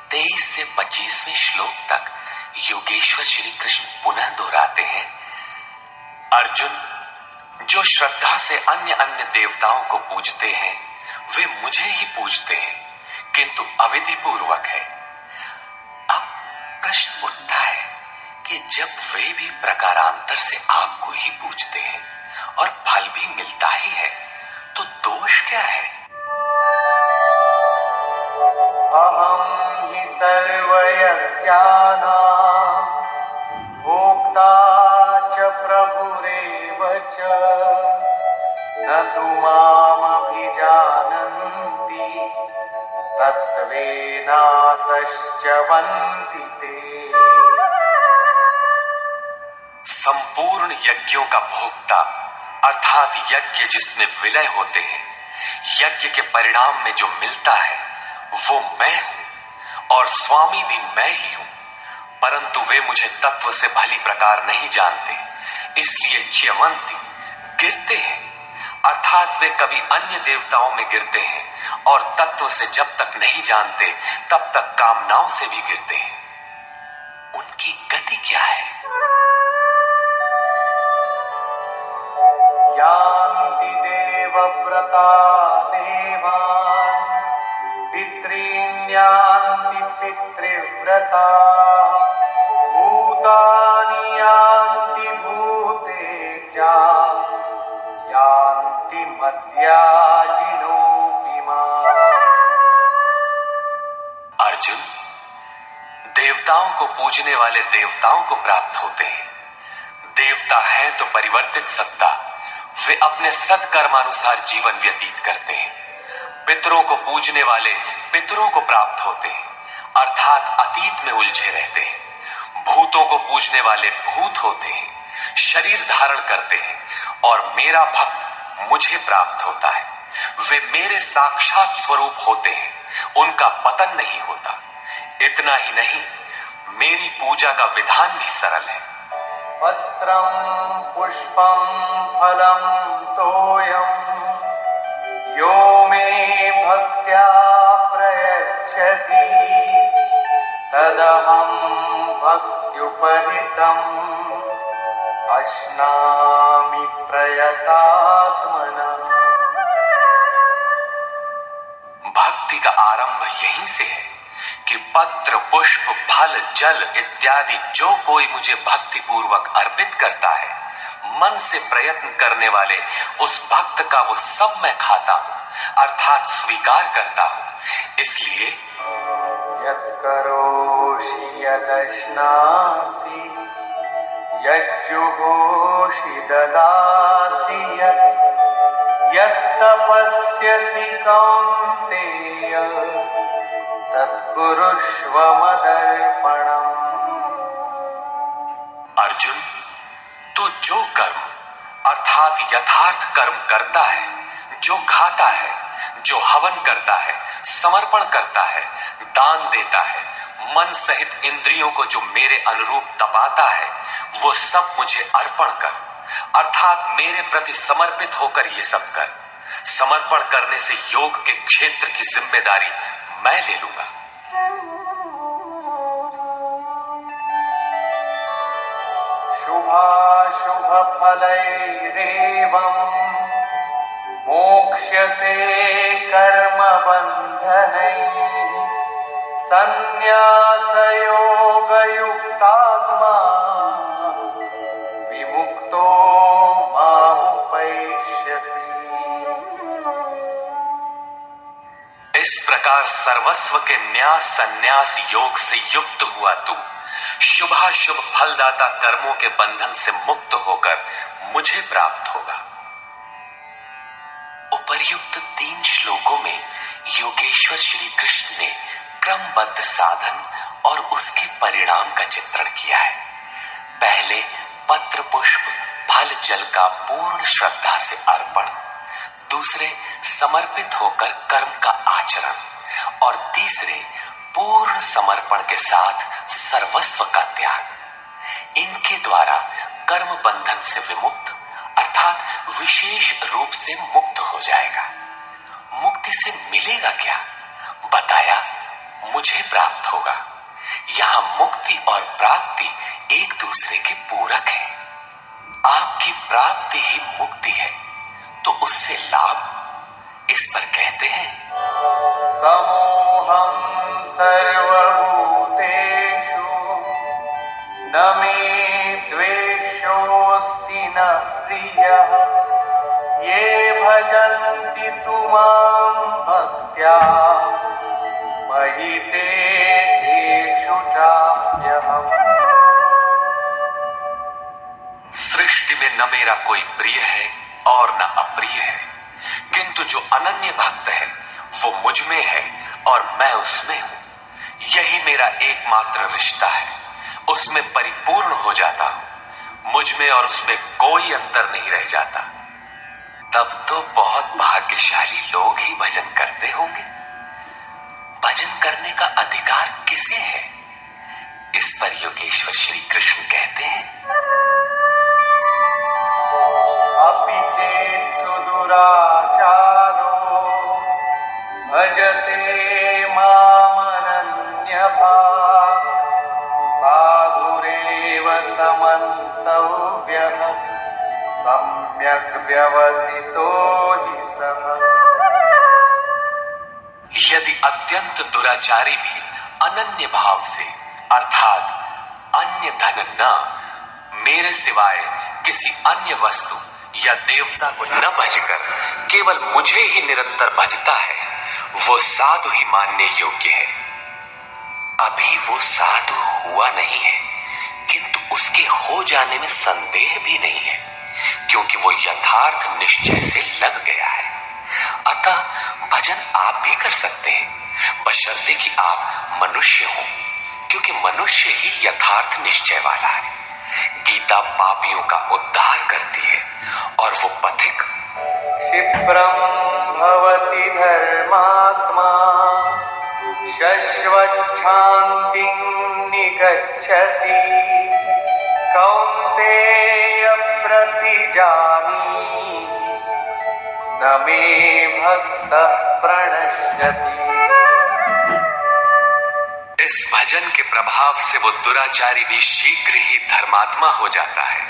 S1: 23 से 25वें श्लोक तक योगेश्वर श्री कृष्ण पुनः दोहराते हैं, अर्जुन, जो श्रद्धा से अन्य अन्य देवताओं को पूजते हैं वे मुझे ही पूजते हैं, किंतु अविधि पूर्वक है। अब प्रश्न उठता है कि जब वे भी प्रकारांतर से आपको ही पूजते हैं और फल भी मिलता ही है, तो दोष क्या है?
S2: अहं हि सर्वयज्ञानां भोक्ता च प्रभुरेव च न तु मामभिजानन्ति तत्त्वेनातश्च वन्ति ते।
S1: संपूर्ण यज्ञों का भोक्ता अर्थात यज्ञ जिसमें विलय होते हैं, यज्ञ के परिणाम में जो मिलता है वो मैं हूं और स्वामी भी मैं ही हूं, परंतु वे मुझे तत्व से भली प्रकार नहीं जानते, इसलिए च्यवंती गिरते हैं, अर्थात वे कभी अन्य देवताओं में गिरते हैं और तत्व से जब तक नहीं जानते तब तक कामनाओं से भी गिरते हैं। उनकी गति क्या है?
S2: यान्ति देवव्रता देवान् पितॄन् यान्ति पितृव्रता भूतानि यान्ति भूतेजा यान्ति मद्याजिनोऽपि माम्।
S1: अर्जुन, देवताओं को पूजने वाले देवताओं को प्राप्त होते हैं। देवता है तो परिवर्तित सत्ता, वे अपने सत्कर्मानुसार जीवन व्यतीत करते हैं। पितरों को पूजने वाले पितरों को प्राप्त होते हैं, अर्थात अतीत में उलझे रहते हैं। भूतों को पूजने वाले भूत होते हैं, शरीर धारण करते हैं, और मेरा भक्त मुझे प्राप्त होता है। वे मेरे साक्षात स्वरूप होते हैं, उनका पतन नहीं होता। इतना ही नहीं, मेरी पूजा का विधान भी सरल है।
S2: पत्रं पुष्पं फलं तोयं यो मे भक्त्या प्रयच्छति तदहं भक्त्युपहृतम् अश्नामि प्रयतात्मनः।
S1: भक्ति का आरंभ यहीं से है कि पत्र, पुष्प, फल, जल इत्यादि जो कोई मुझे भक्ति पूर्वक अर्पित करता है, मन से प्रयत्न करने वाले उस भक्त का वो सब मैं खाता हूं, अर्थात स्वीकार करता हूं। इसलिए
S2: यत्करोषि यदश्नासि यज्जुहोषि ददासि यत्तपस्यसि कौन्तेय तत्कुरुष्व मदर्पणम्।
S1: अर्जुन, तो जो कर्म अर्थात यथार्थ कर्म करता है जो खाता है, जो हवन करता है, समर्पण करता है, दान देता है, मन सहित इंद्रियों को जो मेरे अनुरूप तपाता है, वो सब मुझे अर्पण कर, अर्थात मेरे प्रति समर्पित होकर ये सब कर। समर्पण करने से योग के क्षेत्र की जिम्मेदारी मैं ले लूंगा।
S2: शुभाशुभ फलैरेवम् मोक्ष्यसे कर्म बन्धनैः संन्यासयोगयुक्तात्मा विमुक्तो मामुपैष्यसि।
S1: इस प्रकार सर्वस्व के न्यास संन्यास योग से युक्त हुआ तू शुभाशुभ फलदाता कर्मों के बंधन से मुक्त होकर मुझे प्राप्त होगा। उपर्युक्त 3 श्लोकों में योगेश्वर श्री कृष्ण ने क्रमबद्ध साधन और उसके परिणाम का चित्रण किया है। पहले पत्र पुष्प फल जल का पूर्ण श्रद्धा से अर्पण, दूसरे समर्पित होकर कर्म का आचरण और तीसरे पूर्ण समर्पण के साथ सर्वस्व का त्याग। इनके द्वारा कर्म बंधन से विमुक्त अर्थात विशेष रूप से मुक्त हो जाएगा। मुक्ति से मिलेगा क्या? बताया मुझे प्राप्त होगा। यहां मुक्ति और प्राप्ति एक दूसरे के पूरक है। आपकी प्राप्ति ही मुक्ति है, तो उससे लाभ इस पर कहते हैं
S2: समोहं सर्वभूतेषु न मे द्वेषोऽस्ति न प्रियः ये भजन्ति तु मां भक्त्या मयि ते तेषु चाप्यहम्।
S1: सृष्टि में न मेरा कोई प्रिय है और न अप्रिय है, किंतु जो अनन्य भक्त है वो मुझ में है और मैं उसमें हूं। यही मेरा एकमात्र रिश्ता है, उसमें परिपूर्ण हो जाता हूं। मुझ में और उसमें कोई अंतर नहीं रह जाता। तब तो बहुत भाग्यशाली लोग ही भजन करते होंगे। भजन करने का अधिकार किसे है? इस पर योगेश्वर श्री कृष्ण कहते हैं
S2: अपि चेत् सुदुराचारो भजते मामनन्यभाक् साधुरेव समन्तव्यः सम्यक् व्यवसितो हि सः।
S1: यदि अत्यंत दुराचारी भी अनन्य भाव से अर्थात अन्य धन न, मेरे सिवाय किसी अन्य वस्तु या देवता को न भजकर केवल मुझे ही निरंतर भजता है, वो साधु ही मानने योग्य है। अभी वो साधु हुआ नहीं है, किंतु उसके हो जाने में संदेह भी नहीं है, क्योंकि वो यथार्थ निश्चय से लग गया है। अतः भजन आप भी कर सकते हैं, बशर्ते कि आप मनुष्य हो, क्योंकि मनुष्य ही यथार्थ निश्चय वाला है। गीता पापियों का उद्धार करती है और वो पथिक
S2: क्षिप्रं भवति धर्मात्मा शश्वच्छान्तिं निगच्छति कौन्तेय प्रतिजानीहि न मे भक्तः प्रणश्यति।
S1: इस भजन के प्रभाव से वो दुराचारी भी शीघ्र ही धर्मात्मा हो जाता है,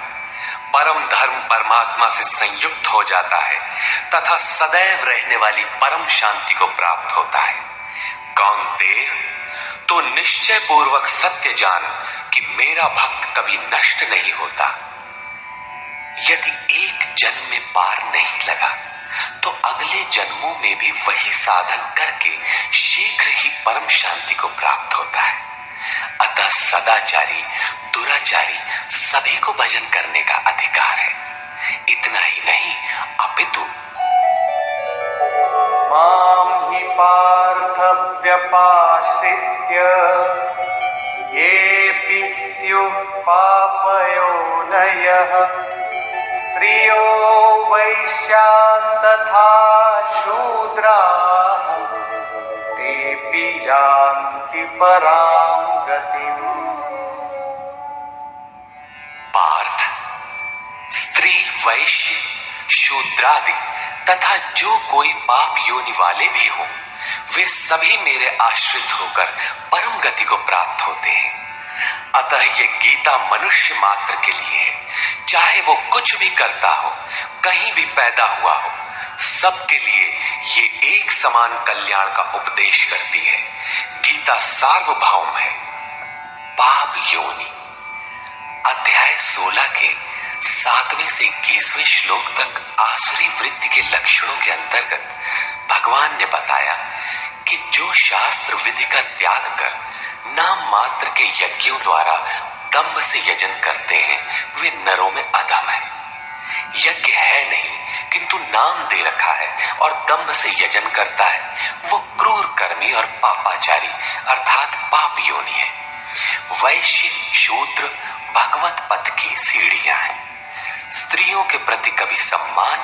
S1: परम धर्म परमात्मा से संयुक्त हो जाता है तथा सदैव रहने वाली परम शांति को प्राप्त होता है। कौन्तेय, तो निश्चय पूर्वक सत्य जान कि मेरा भक्त कभी नष्ट नहीं होता। यदि एक जन्म में पार नहीं लगा तो अगले जन्मों में भी वही साधन करके शीघ्र ही परम शांति को प्राप्त होता है। अतः सदाचारी दुराचारी सभी को भजन करने का अधिकार है। इतना ही नहीं अपितु
S2: मां हि पार्थ व्यपाश्रित्य येऽपि स्युः पापयोनयः स्त्रियो वैश्यास्तथा शूद्राः तेऽपि यान्ति परां गतिम्।
S1: पार्थ, स्त्री, वैश्य, शूद्रादि तथा जो कोई पाप योनि वाले भी हो, वे सभी मेरे आश्रित होकर परम गति को प्राप्त होते हैं। अतः ये गीता मनुष्य मात्र के लिए है, चाहे वो कुछ भी करता हो, कहीं भी पैदा हुआ हो, सबके लिए ये एक समान कल्याण का उपदेश करती है। गीता सार्वभौम है। पाप योनि, अध्याय 16 के 7वें से 21वें श्लोक तक आसुरी वृत्ति के लक्षणों के अंतर्गत भगवान ने बताया कि जो शास्त्र विधि का त्याग कर नाम मात्र के यज्ञों द्वारा दंभ से यजन करते हैं, वे नरों में अधम है। यज्ञ है नहीं किंतु नाम दे रखा है और दंभ से यजन करता है, वो क्रूर कर्मी और पापाचारी अर्थात पाप योनि है। वैश्य, शूद्र भगवत पथ की सीढ़ियां हैं। स्त्रियों के प्रति कभी सम्मान,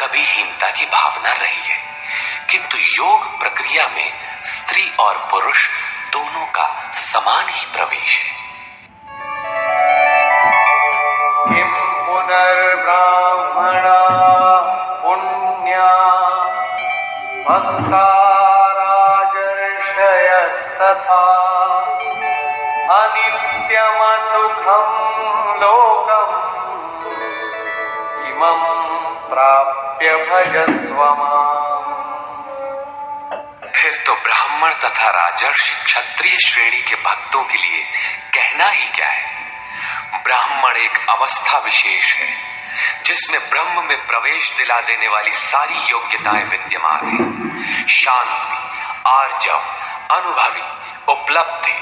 S1: कभी हीनता की भावना रही है, किंतु योग प्रक्रिया में स्त्री और पुरुष दोनों का समान ही प्रवेश है।
S2: किं पुनर्ब्राह्मणा पुण्या भक्ता राजर्षयस्तथा अनित्यमसुखं लोकम् इमं प्राप्य भजस्व माम्।
S1: फिर तो ब्राह्मण तथा राजर्षि क्षत्रिय श्रेणी के भक्तों के लिए कहना ही क्या है। ब्राह्मण एक अवस्था विशेष है जिसमें ब्रह्म में प्रवेश दिला देने वाली सारी योग्यताएं विद्यमान हैं। शांति, आर्जव, अनुभवी, उपलब्धि,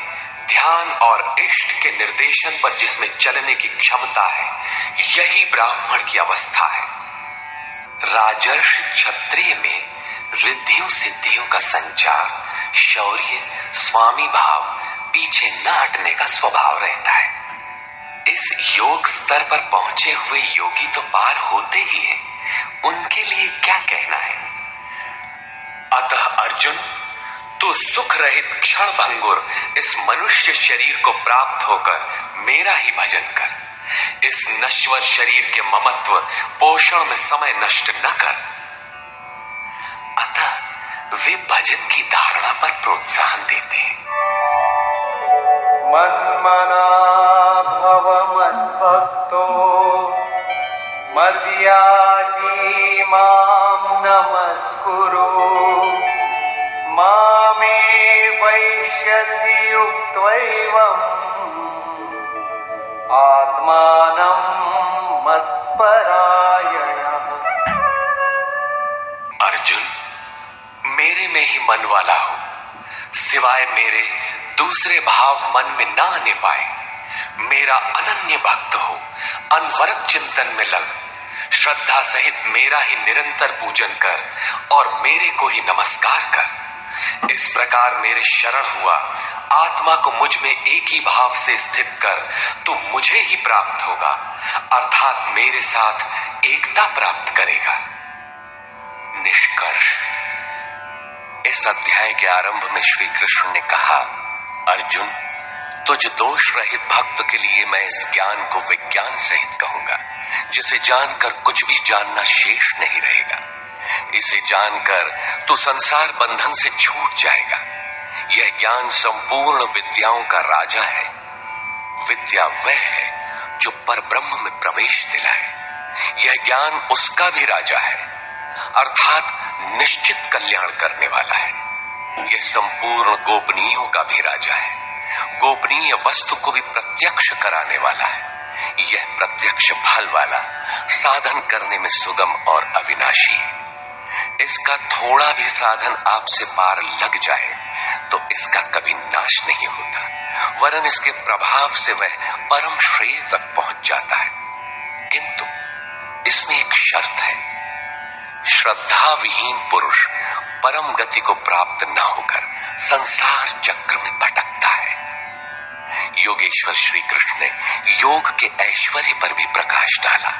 S1: ध्यान और इष्ट के निर्देशन पर जिसमें चलने की क्षमता है, यही ब्राह्मण की अवस्था है। राजर्षि क्षत्रिय में रिद्धियों सिद्धियों का संचार, शौर्य, स्वामी भाव, पीछे न हटने का स्वभाव रहता है। इस योग स्तर पर पहुंचे हुए योगी तो पार होते ही हैं, उनके लिए क्या कहना है। अतः अर्जुन, तू सुख रहित क्षण भंगुर इस मनुष्य शरीर को प्राप्त होकर मेरा ही भजन कर। इस नश्वर शरीर के ममत्व पोषण में समय नष्ट न कर। अतः वे भजन की धारणा पर प्रोत्साहन देते हैं।
S2: मन्मना भव मद्भक्तो मद्याजी मां नमस्कुरु मामे वैश्यसि युक्त्वैवम् आत्मानं मत्परायणः।
S1: अर्जुन, मेरे में ही मन वाला हो, सिवाय मेरे दूसरे भाव मन में ना आने पाए। मेरा अनन्य भक्त हो, अनवरत चिंतन में लग, श्रद्धा सहित मेरा ही निरंतर पूजन कर और मेरे को ही नमस्कार कर। इस प्रकार मेरे शरण हुआ आत्मा को मुझ में एक ही भाव से स्थित कर, तू मुझे ही प्राप्त होगा, अर्थात मेरे साथ एकता प्राप्त करेगा। निष्कर्ष, इस अध्याय के आरंभ में श्री कृष्ण ने कहा, अर्जुन, तुझ दोष रहित भक्त के लिए मैं इस ज्ञान को विज्ञान सहित कहूंगा, जिसे जानकर कुछ भी जानना शेष नहीं रहेगा। इसे जानकर तू संसार बंधन से छूट जाएगा। यह ज्ञान संपूर्ण विद्याओं का राजा है। विद्या वह है जो परब्रह्म में प्रवेश दिलाए। यह ज्ञान उसका भी राजा है, अर्थात निश्चित कल्याण करने वाला है। यह संपूर्ण गोपनीयों का भी राजा है। गोपनीय वस्तु को भी प्रत्यक्ष कराने वाला है। यह प्रत्यक्ष फल वाला, साधन करने में सुगम और अविनाशी है। इसका थोड़ा भी साधन आपसे पार लग जाए तो इसका कभी नाश नहीं होता, वरन इसके प्रभाव से वह परम श्रेय तक पहुंच जाता है। किंतु इसमें एक शर्त है, श्रद्धा विहीन पुरुष परम गति को प्राप्त न होकर संसार चक्र में भटकता है। योगेश्वर श्री कृष्ण ने योग के ऐश्वर्य पर भी प्रकाश डाला।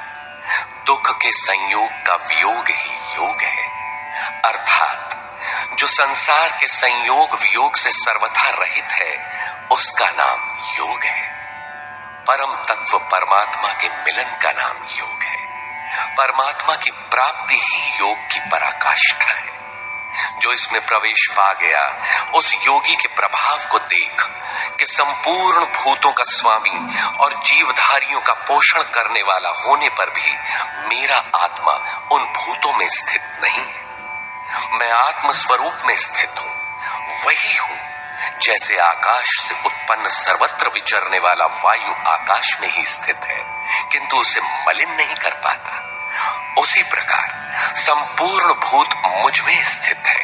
S1: दुख के संयोग का वियोग ही योग है। अर्थात जो संसार के संयोग वियोग से सर्वथा रहित है, उसका नाम योग है। परम तत्व परमात्मा के मिलन का नाम योग है। परमात्मा की प्राप्ति ही योग की पराकाष्ठा है। जो इसमें प्रवेश पा गया, उस योगी के प्रभाव को देख कि संपूर्ण भूतों का स्वामी और जीवधारियों का पोषण करने वाला होने पर भी मेरा आत्मा उन भूतों में स्थित नहीं है। मैं आत्म स्वरूप में स्थित हूं, वही हूं जैसे आकाश से उत्पन्न सर्वत्र विचरने वाला वायु आकाश में ही स्थित है, किंतु उसे मलिन नहीं कर पाता। उसी प्रकार संपूर्ण भूत मुझ में स्थित है,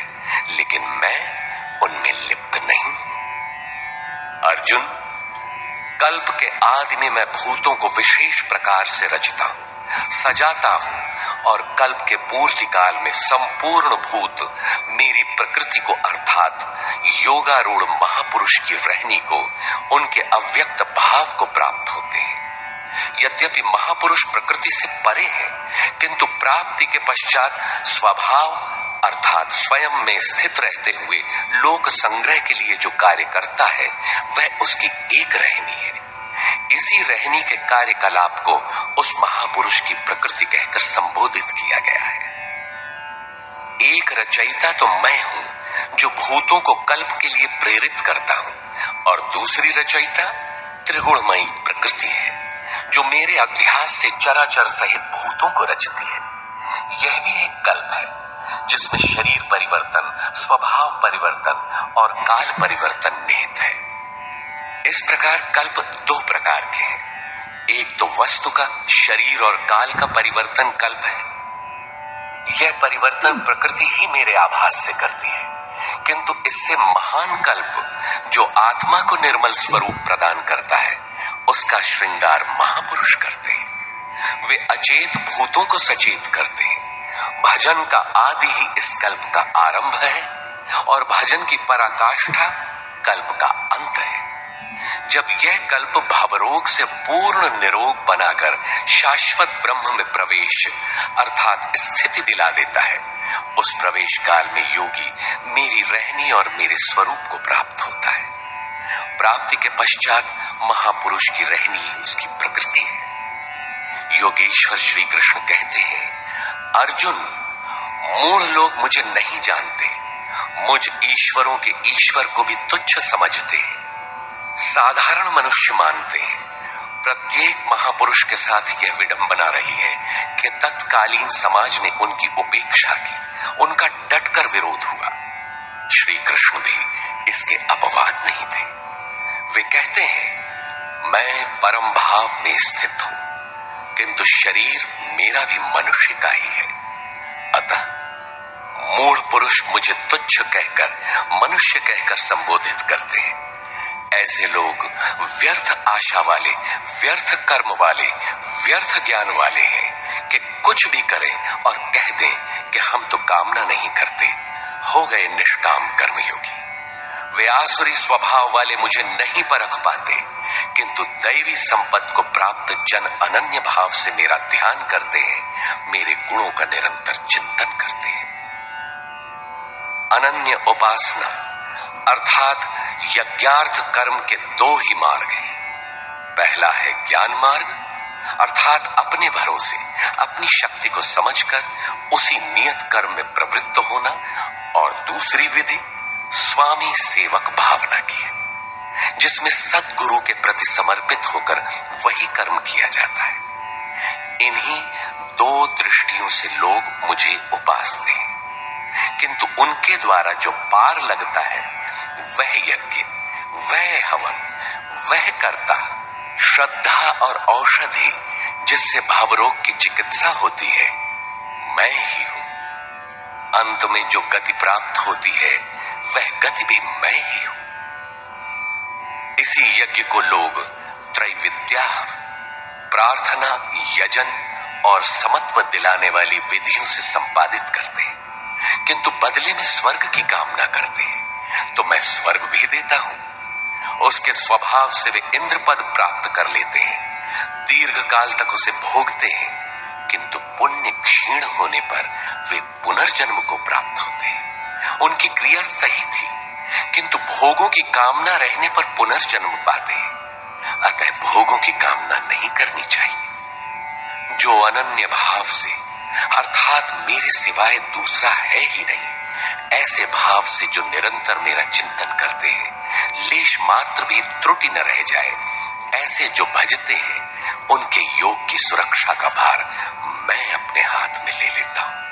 S1: लेकिन मैं उनमें लिप्त नहीं। अर्जुन, कल्प के आदि में मैं भूतों को विशेष प्रकार से रचता हूं, सजाता हूं, और कल्प के पूर्ति काल में संपूर्ण भूत मेरी प्रकृति को अर्थात योगारूढ़ महापुरुष की रहनी को, उनके अव्यक्त भाव को प्राप्त होते हैं। यद्यपि महापुरुष प्रकृति से परे है, किंतु प्राप्ति के पश्चात स्वभाव अर्थात स्वयं में स्थित रहते हुए लोक संग्रह के लिए जो कार्य करता है, वह उसकी एक रहनी है। इसी रहनी के कार्यकलाप को उस महापुरुष की प्रकृति कहकर संबोधित किया गया है। एक रचयिता तो मैं हूं जो भूतों को कल्प के लिए प्रेरित करता हूं, और दूसरी रचयिता त्रिगुणमयी प्रकृति है जो मेरे अध्यास से चराचर सहित भूतों को रचती है। यह भी एक कल्प है जिसमें शरीर परिवर्तन, स्वभाव परिवर्तन और काल परिवर्तन निहित है। इस प्रकार कल्प दो प्रकार के हैं। एक तो वस्तु का, शरीर और काल का परिवर्तन कल्प है। यह परिवर्तन प्रकृति ही मेरे आभास से करती है, किंतु इससे महान कल्प जो आत्मा को निर्मल स्वरूप प्रदान करता है, उसका श्रृंगार महापुरुष करते हैं। वे अचेत भूतों को सचेत करते हैं। भजन का आदि ही इस कल्प का आरंभ है, और भजन की पराकाष्ठा कल्प का अंत है। जब यह कल्प भवरोग से पूर्ण निरोग बनाकर शाश्वत ब्रह्म में प्रवेश अर्थात स्थिति दिला देता है, उस प्रवेश काल में योगी मेरी रहनी और मेरे स्वरूप को प्राप्त होता है। प्राप्ति के पश्चात महापुरुष की रहनी ही उसकी प्रकृति है। योगेश्वर श्री कृष्ण कहते हैं, अर्जुन, मूढ़ लोग मुझे नहीं जानते, मुझ ईश्वरों के ईश्वर को भी तुच्छ समझते हैं। साधारण मनुष्य मानते हैं। प्रत्येक महापुरुष के साथ यह विडंबना रही है कि तत्कालीन समाज ने उनकी उपेक्षा की, उनका डटकर विरोध हुआ। श्री कृष्ण भी इसके अपवाद नहीं थे। वे कहते हैं, मैं परम भाव में स्थित हूं, किंतु शरीर मेरा भी मनुष्य का ही है। अतः मूढ़ पुरुष मुझे तुच्छ कहकर, मनुष्य कहकर संबोधित करते हैं। ऐसे लोग व्यर्थ आशा वाले, व्यर्थ कर्म वाले, व्यर्थ ज्ञान वाले हैं कि कुछ भी करें और कह दें कि हम तो कामना नहीं करते, हो गए निष्काम कर्मयोगी। वे आसुरी स्वभाव वाले मुझे नहीं परख पाते, किंतु दैवी संपत्ति को प्राप्त जन अनन्य भाव से मेरा ध्यान करते हैं, मेरे गुणों का निरंतर चिंतन करते हैं। अनन्य उपासना अर्थात यज्ञार्थ कर्म के दो ही मार्ग हैं। पहला है ज्ञान मार्ग अर्थात अपने भरोसे, अपनी शक्ति को समझकर उसी नियत कर्म में प्रवृत्त होना, और दूसरी विधि स्वामी सेवक भावना की है, जिसमें सद्गुरु के प्रति समर्पित होकर वही कर्म किया जाता है। इन्हीं दो दृष्टियों से लोग मुझे उपासते हैं, किंतु उनके द्वारा जो पार लगता है, वह यज्ञ, वह हवन, वह कर्ता, श्रद्धा और औषधि जिससे भावरोग की चिकित्सा होती है, मैं ही हूं। अंत में जो गति प्राप्त होती है, वह गति भी मैं ही हूं। इसी यज्ञ को लोग त्रैविद्या, प्रार्थना, यजन और समत्व दिलाने वाली विधियों से संपादित करते हैं, किंतु बदले में स्वर्ग की कामना करते हैं। तो मैं स्वर्ग भी देता हूं। उसके स्वभाव से वे इंद्र पद प्राप्त कर लेते हैं, दीर्घ काल तक उसे भोगते हैं, किंतु पुण्य क्षीण होने पर वे पुनर्जन्म को प्राप्त होते हैं। उनकी क्रिया सही थी, किंतु भोगों की कामना रहने पर पुनर्जन्म पाते हैं। अतः भोगों की कामना नहीं करनी चाहिए। जो अनन्य भाव से, अर्थात मेरे सिवाय दूसरा है ही नहीं, ऐसे भाव से जो निरंतर मेरा चिंतन करते हैं, लेश मात्र भी त्रुटि न रह जाए, ऐसे जो भजते हैं, उनके योग की सुरक्षा का भार मैं अपने हाथ में ले लेता हूं।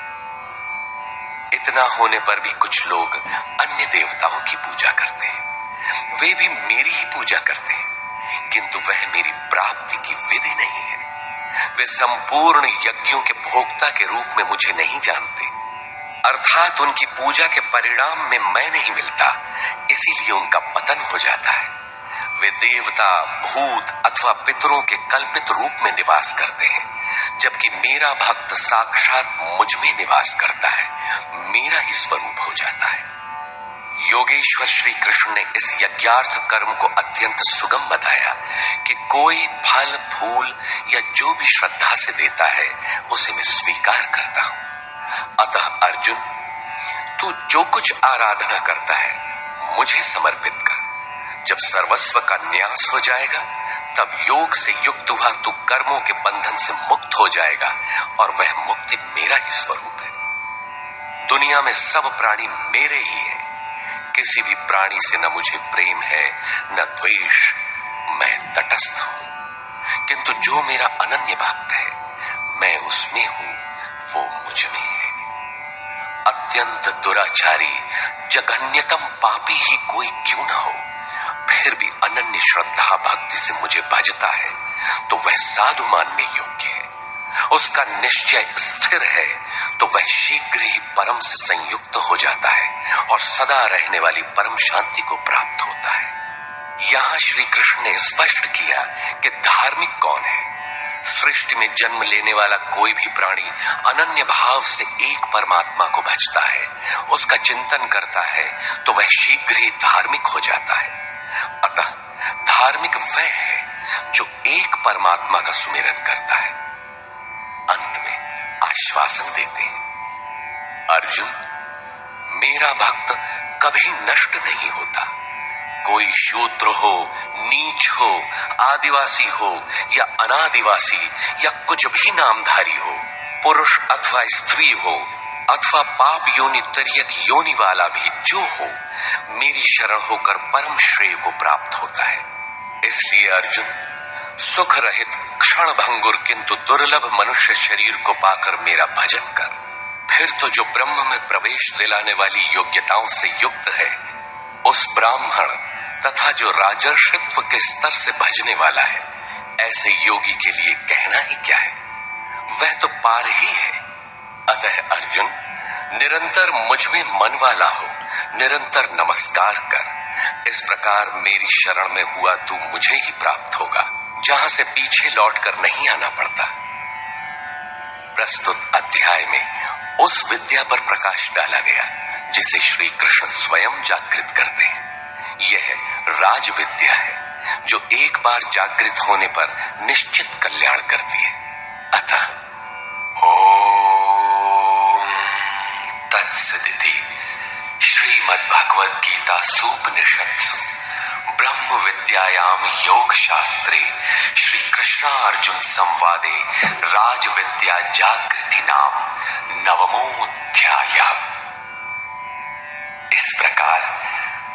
S1: इतना होने पर भी कुछ लोग अन्य देवताओं की पूजा करते हैं। वे भी मेरी ही पूजा करते हैं, किंतु वह मेरी प्राप्ति की विधि नहीं है। वे संपूर्ण यज्ञों के भोक्ता के रूप में मुझे नहीं जानते, अर्थात उनकी पूजा के परिणाम में मैं नहीं मिलता, इसीलिए उनका पतन हो जाता है। वे देवता, भूत अथवा पितरों के कल्पित रूप में निवास करते हैं, जबकि मेरा भक्त साक्षात मुझ में निवास करता है, मेरा ही स्वरूप हो जाता है। योगेश्वर श्री कृष्ण ने इस यज्ञार्थ कर्म को अत्यंत सुगम बताया कि कोई फल फूल या जो भी श्रद्धा से देता है, उसे मैं स्वीकार करता हूं। अतः अर्जुन, तू जो कुछ आराधना करता है मुझे समर्पित कर। जब सर्वस्व का न्यास हो जाएगा, तब योग से युक्त हुआ तू कर्मों के बंधन से मुक्त हो जाएगा, और वह मुक्ति मेरा ही स्वरूप है। दुनिया में सब प्राणी मेरे ही हैं। किसी भी प्राणी से न मुझे प्रेम है न द्वेष, मैं तटस्थ हूं। किंतु जो मेरा अनन्य भक्त है, मैं उसमें हूं, वो मुझ में है। अत्यंत दुराचारी, जघन्यतम पापी ही कोई क्यों न हो, फिर भी अनन्य श्रद्धा भक्ति से मुझे भजता है, तो वह साधु मानने योग्य है। उसका निश्चय स्थिर है, तो वह शीघ्र ही परम से संयुक्त हो जाता है और सदा रहने वाली परम शांति को प्राप्त होता है। यहां श्री कृष्ण ने स्पष्ट किया कि धार्मिक कौन है। सृष्टि में जन्म लेने वाला कोई भी प्राणी अनन्य भाव से एक परमात्मा को भजता है, उसका चिंतन करता है, तो वह शीघ्र ही धार्मिक हो जाता है। अतः धार्मिक वह है जो एक परमात्मा का सुमिरन करता है। अंत में आश्वासन देते हैं, अर्जुन, मेरा भक्त कभी नष्ट नहीं होता। कोई शूद्र हो, नीच हो, आदिवासी हो या अनादिवासी या कुछ भी नामधारी हो, पुरुष अथवा स्त्री हो अथवा पाप योनि तरियक योनि वाला भी जो हो, मेरी शरण होकर परम श्रेय को प्राप्त होता है। इसलिए अर्जुन, सुख रहित क्षण भंगुर किंतु दुर्लभ मनुष्य शरीर को पाकर मेरा भजन कर। फिर तो जो ब्रह्म में प्रवेश दिलाने वाली योग्यताओं से युक्त है, उस ब्राह्मण तथा जो राजर्षित्व के स्तर से भजने वाला है, ऐसे योगी के लिए कहना ही क्या है, वह तो पार ही है। अतः अर्जुन, निरंतर मुझ में मन वाला हो, निरंतर नमस्कार कर। इस प्रकार मेरी शरण में हुआ तू मुझे ही प्राप्त होगा, जहां से पीछे लौटकर नहीं आना पड़ता। प्रस्तुत अध्याय में उस विद्या पर प्रकाश डाला गया जिसे श्री कृष्ण स्वयं जागृत करते हैं। यह राज विद्या है जो एक बार जागृत होने पर निश्चित कल्याण करती है। अतः ओम तत्सदिति श्रीमद्भगवद गीता सूपनिषत्सु ब्रह्म विद्यायाम योग शास्त्रे श्री कृष्णार्जुन संवादे राज विद्या जागृति नाम नवमोऽध्यायः। इस प्रकार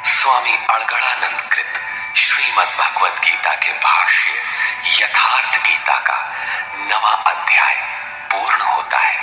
S1: स्वामी अड़गड़ानंद कृत श्रीमद् भगवद गीता के भाष्य यथार्थ गीता का 9वां अध्याय पूर्ण होता है।